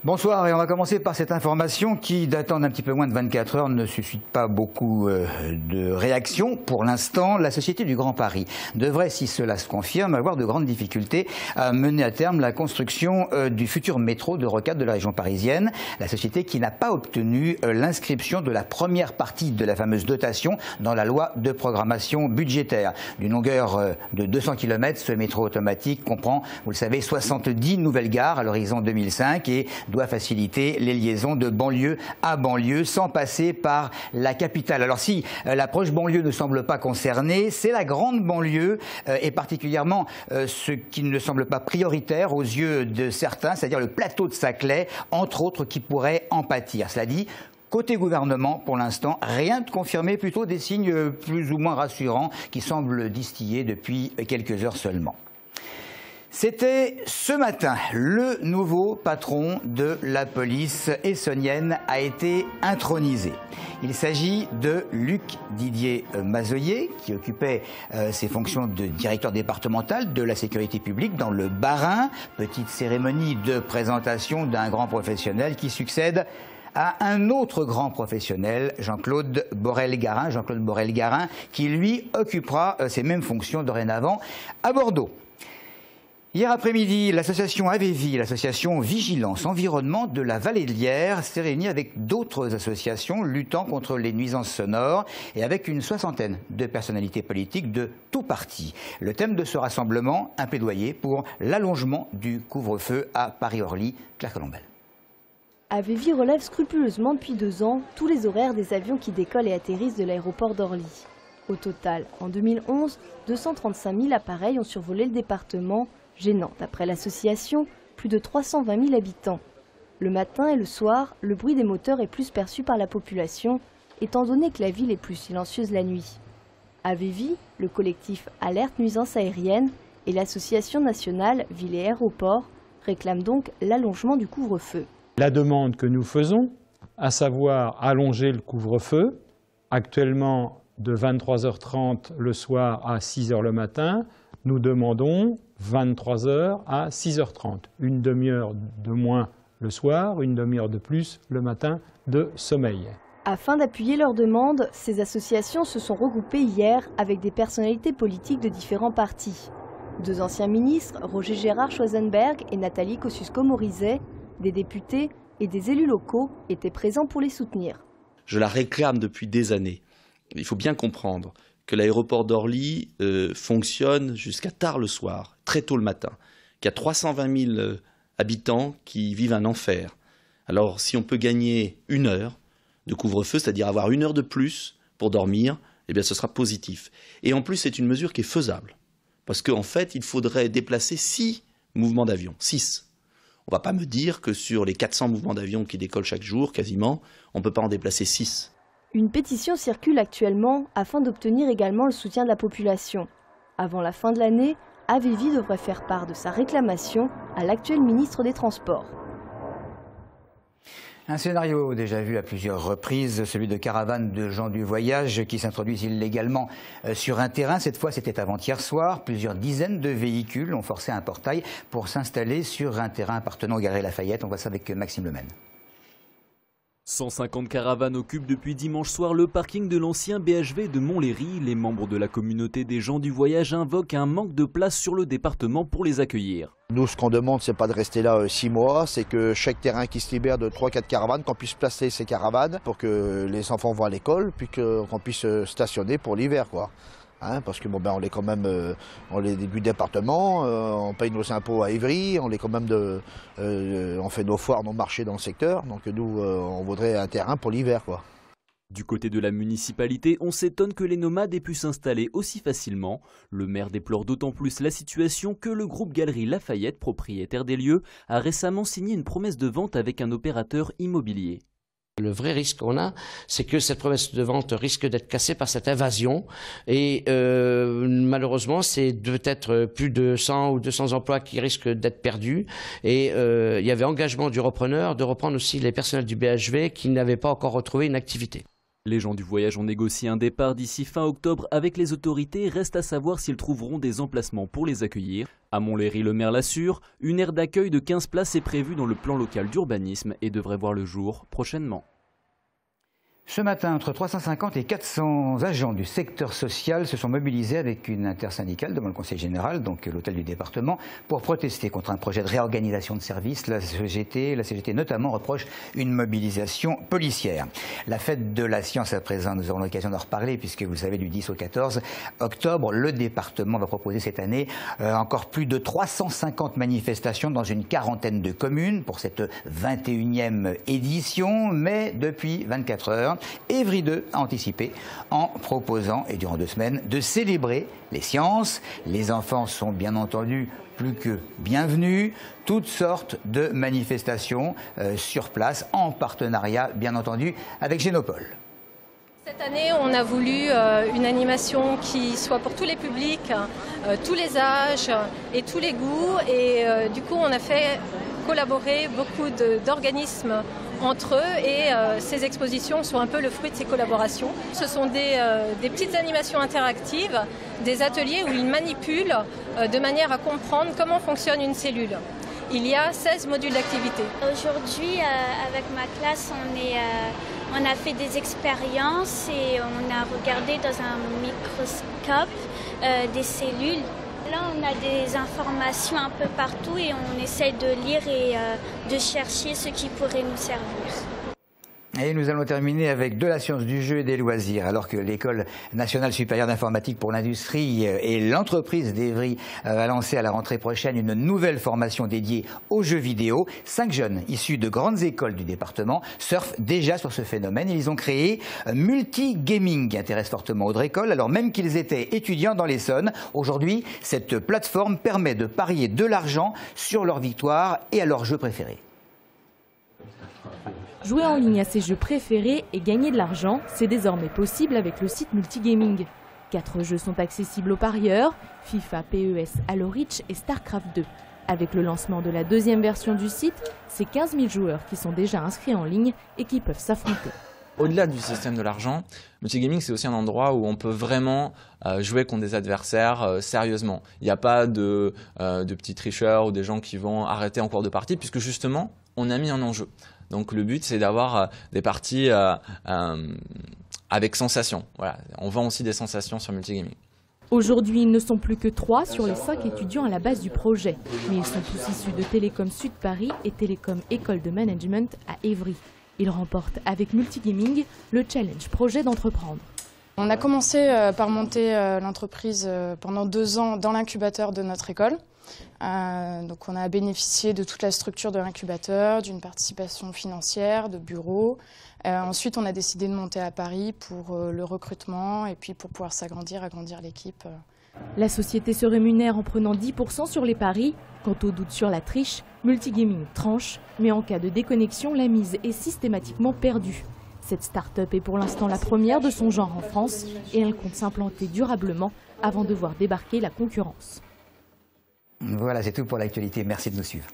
Bonsoir, et on va commencer par cette information qui, datant d'un petit peu moins de 24 heures, ne suscite pas beaucoup de réactions. Pour l'instant, la Société du Grand Paris devrait, si cela se confirme, avoir de grandes difficultés à mener à terme la construction du futur métro de rocade de la région parisienne. La société qui n'a pas obtenu l'inscription de la première partie de la fameuse dotation dans la loi de programmation budgétaire. D'une longueur de 200 km, ce métro automatique comprend, vous le savez, 70 nouvelles gares à l'horizon 2005 et doit faciliter les liaisons de banlieue à banlieue sans passer par la capitale. Alors si l'approche banlieue ne semble pas concernée, c'est la grande banlieue et particulièrement ce qui ne semble pas prioritaire aux yeux de certains, c'est-à-dire le plateau de Saclay, entre autres, qui pourrait en pâtir. Cela dit, côté gouvernement, pour l'instant, rien de confirmé, plutôt des signes plus ou moins rassurants qui semblent distiller depuis quelques heures seulement. C'était ce matin, le nouveau patron de la police essonnienne a été intronisé. Il s'agit de Luc Didier Mazoyer, qui occupait ses fonctions de directeur départemental de la sécurité publique dans le Bas-Rhin. Petite cérémonie de présentation d'un grand professionnel qui succède à un autre grand professionnel, Jean-Claude Borel-Garin. Jean-Claude Borel-Garin, qui lui occupera ces mêmes fonctions dorénavant à Bordeaux. Hier après-midi, l'association AVEVI, l'association Vigilance Environnement de la Vallée de Lierre, s'est réunie avec d'autres associations luttant contre les nuisances sonores et avec une soixantaine de personnalités politiques de tous partis. Le thème de ce rassemblement, un plaidoyer pour l'allongement du couvre-feu à Paris-Orly. Claire Colombel. AVEVI relève scrupuleusement depuis 2 ans tous les horaires des avions qui décollent et atterrissent de l'aéroport d'Orly. Au total, en 2011, 235 000 appareils ont survolé le département, gênant, d'après l'association, plus de 320 000 habitants. Le matin et le soir, le bruit des moteurs est plus perçu par la population, étant donné que la ville est plus silencieuse la nuit. AVEVI, le collectif Alerte Nuisances Aériennes et l'association nationale Ville et Aéroports réclament donc l'allongement du couvre-feu. La demande que nous faisons, à savoir allonger le couvre-feu, actuellement de 23h30 le soir à 6h le matin, nous demandons 23h à 6h30. Une demi-heure de moins le soir, une demi-heure de plus le matin de sommeil. Afin d'appuyer leurs demandes, ces associations se sont regroupées hier avec des personnalités politiques de différents partis. 2 anciens ministres, Roger Gérard Schwarzenberg et Nathalie Kosciusko-Morizet, des députés et des élus locaux étaient présents pour les soutenir. Je la réclame depuis des années. Il faut bien comprendre que l'aéroport d'Orly fonctionne jusqu'à tard le soir, très tôt le matin, qu'il y a 320 000 habitants qui vivent un enfer. Alors si on peut gagner 1 heure de couvre-feu, c'est-à-dire avoir 1 heure de plus pour dormir, eh bien ce sera positif. Et en plus c'est une mesure qui est faisable, parce qu'en fait il faudrait déplacer 6 mouvements d'avion, 6. On ne va pas me dire que sur les 400 mouvements d'avion qui décollent chaque jour, quasiment, on ne peut pas en déplacer 6. Une pétition circule actuellement afin d'obtenir également le soutien de la population. Avant la fin de l'année, AVEVI devrait faire part de sa réclamation à l'actuel ministre des Transports. Un scénario déjà vu à plusieurs reprises, celui de caravanes de gens du voyage qui s'introduisent illégalement sur un terrain. Cette fois, c'était avant-hier soir. Plusieurs dizaines de véhicules ont forcé un portail pour s'installer sur un terrain appartenant aux Galeries Lafayette. On voit ça avec Maxime Lemaine. 150 caravanes occupent depuis dimanche soir le parking de l'ancien BHV de Montlhéry. Les membres de la communauté des gens du voyage invoquent un manque de place sur le département pour les accueillir. Nous, ce qu'on demande, c'est pas de rester là 6 mois, c'est que chaque terrain qui se libère de 3-4 caravanes, qu'on puisse placer ces caravanes pour que les enfants vont à l'école, puis qu'on puisse stationner pour l'hiver, quoi. Parce que bon, on est quand même on est du département, on paye nos impôts à Évry, on est quand même on fait nos foires, nos marchés dans le secteur, donc nous on voudrait un terrain pour l'hiver, quoi. Du côté de la municipalité, on s'étonne que les nomades aient pu s'installer aussi facilement. Le maire déplore d'autant plus la situation que le groupe Galeries Lafayette, propriétaire des lieux, a récemment signé une promesse de vente avec un opérateur immobilier. Le vrai risque qu'on a, c'est que cette promesse de vente risque d'être cassée par cette invasion et malheureusement c'est peut-être plus de 100 ou 200 emplois qui risquent d'être perdus et il y avait engagement du repreneur de reprendre aussi les personnels du BHV qui n'avaient pas encore retrouvé une activité. Les gens du voyage ont négocié un départ d'ici fin octobre avec les autorités. Reste à savoir s'ils trouveront des emplacements pour les accueillir. À Montlhéry, le maire l'assure, une aire d'accueil de 15 places est prévue dans le plan local d'urbanisme et devrait voir le jour prochainement. Ce matin, entre 350 et 400 agents du secteur social se sont mobilisés avec une intersyndicale devant le Conseil général, donc l'hôtel du département, pour protester contre un projet de réorganisation de services. La CGT notamment reproche une mobilisation policière. La fête de la science à présent, nous aurons l'occasion d'en reparler puisque vous le savez, du 10 au 14 octobre, le département va proposer cette année encore plus de 350 manifestations dans une quarantaine de communes pour cette 21e édition, mais depuis 24 heures, Évry 2 a anticipé en proposant, et durant 2 semaines, de célébrer les sciences. Les enfants sont bien entendu plus que bienvenus. Toutes sortes de manifestations sur place, en partenariat bien entendu avec Génopole. Cette année, on a voulu une animation qui soit pour tous les publics, tous les âges et tous les goûts. Et du coup, on a fait collaborer beaucoup d'organismes entre eux et ces expositions sont un peu le fruit de ces collaborations. Ce sont des petites animations interactives, des ateliers où ils manipulent de manière à comprendre comment fonctionne une cellule. Il y a 16 modules d'activité. Aujourd'hui, avec ma classe, on a fait des expériences et on a regardé dans un microscope des cellules. Là, on a des informations un peu partout et on essaye de lire et de chercher ce qui pourrait nous servir. Et nous allons terminer avec de la science du jeu et des loisirs, alors que l'École nationale supérieure d'informatique pour l'industrie et l'entreprise d'Évry a lancé à la rentrée prochaine une nouvelle formation dédiée aux jeux vidéo. 5 jeunes issus de grandes écoles du département surfent déjà sur ce phénomène. Ils ont créé Multigaming, qui intéresse fortement Audrey-École, alors même qu'ils étaient étudiants dans l'Essonne. Aujourd'hui, cette plateforme permet de parier de l'argent sur leur victoire et à leurs jeux préférés. Jouer en ligne à ses jeux préférés et gagner de l'argent, c'est désormais possible avec le site Multigaming. 4 jeux sont accessibles aux parieurs, FIFA, PES, Halo Reach et StarCraft 2. Avec le lancement de la 2e version du site, c'est 15 000 joueurs qui sont déjà inscrits en ligne et qui peuvent s'affronter. Au-delà du système de l'argent, Multigaming, c'est aussi un endroit où on peut vraiment jouer contre des adversaires sérieusement. Il n'y a pas de petits tricheurs ou des gens qui vont arrêter en cours de partie, puisque justement, on a mis un enjeu. Donc le but, c'est d'avoir des parties avec sensation. Voilà. On vend aussi des sensations sur Multigaming. Aujourd'hui, ils ne sont plus que 3 sur les 5 étudiants à la base du projet. Mais ils sont tous issus de Télécom Sud Paris et Télécom École de Management à Évry. Ils remportent avec Multigaming le challenge projet d'entreprendre. On a commencé par monter l'entreprise pendant 2 ans dans l'incubateur de notre école. Donc on a bénéficié de toute la structure de l'incubateur, d'une participation financière, de bureaux. Ensuite, on a décidé de monter à Paris pour le recrutement et puis pour pouvoir s'agrandir, agrandir l'équipe. La société se rémunère en prenant 10% sur les paris. Quant au doute sur la triche, Multigaming tranche, mais en cas de déconnexion, la mise est systématiquement perdue. Cette start-up est pour l'instant la première de son genre en France et elle compte s'implanter durablement avant de voir débarquer la concurrence. Voilà, c'est tout pour l'actualité. Merci de nous suivre.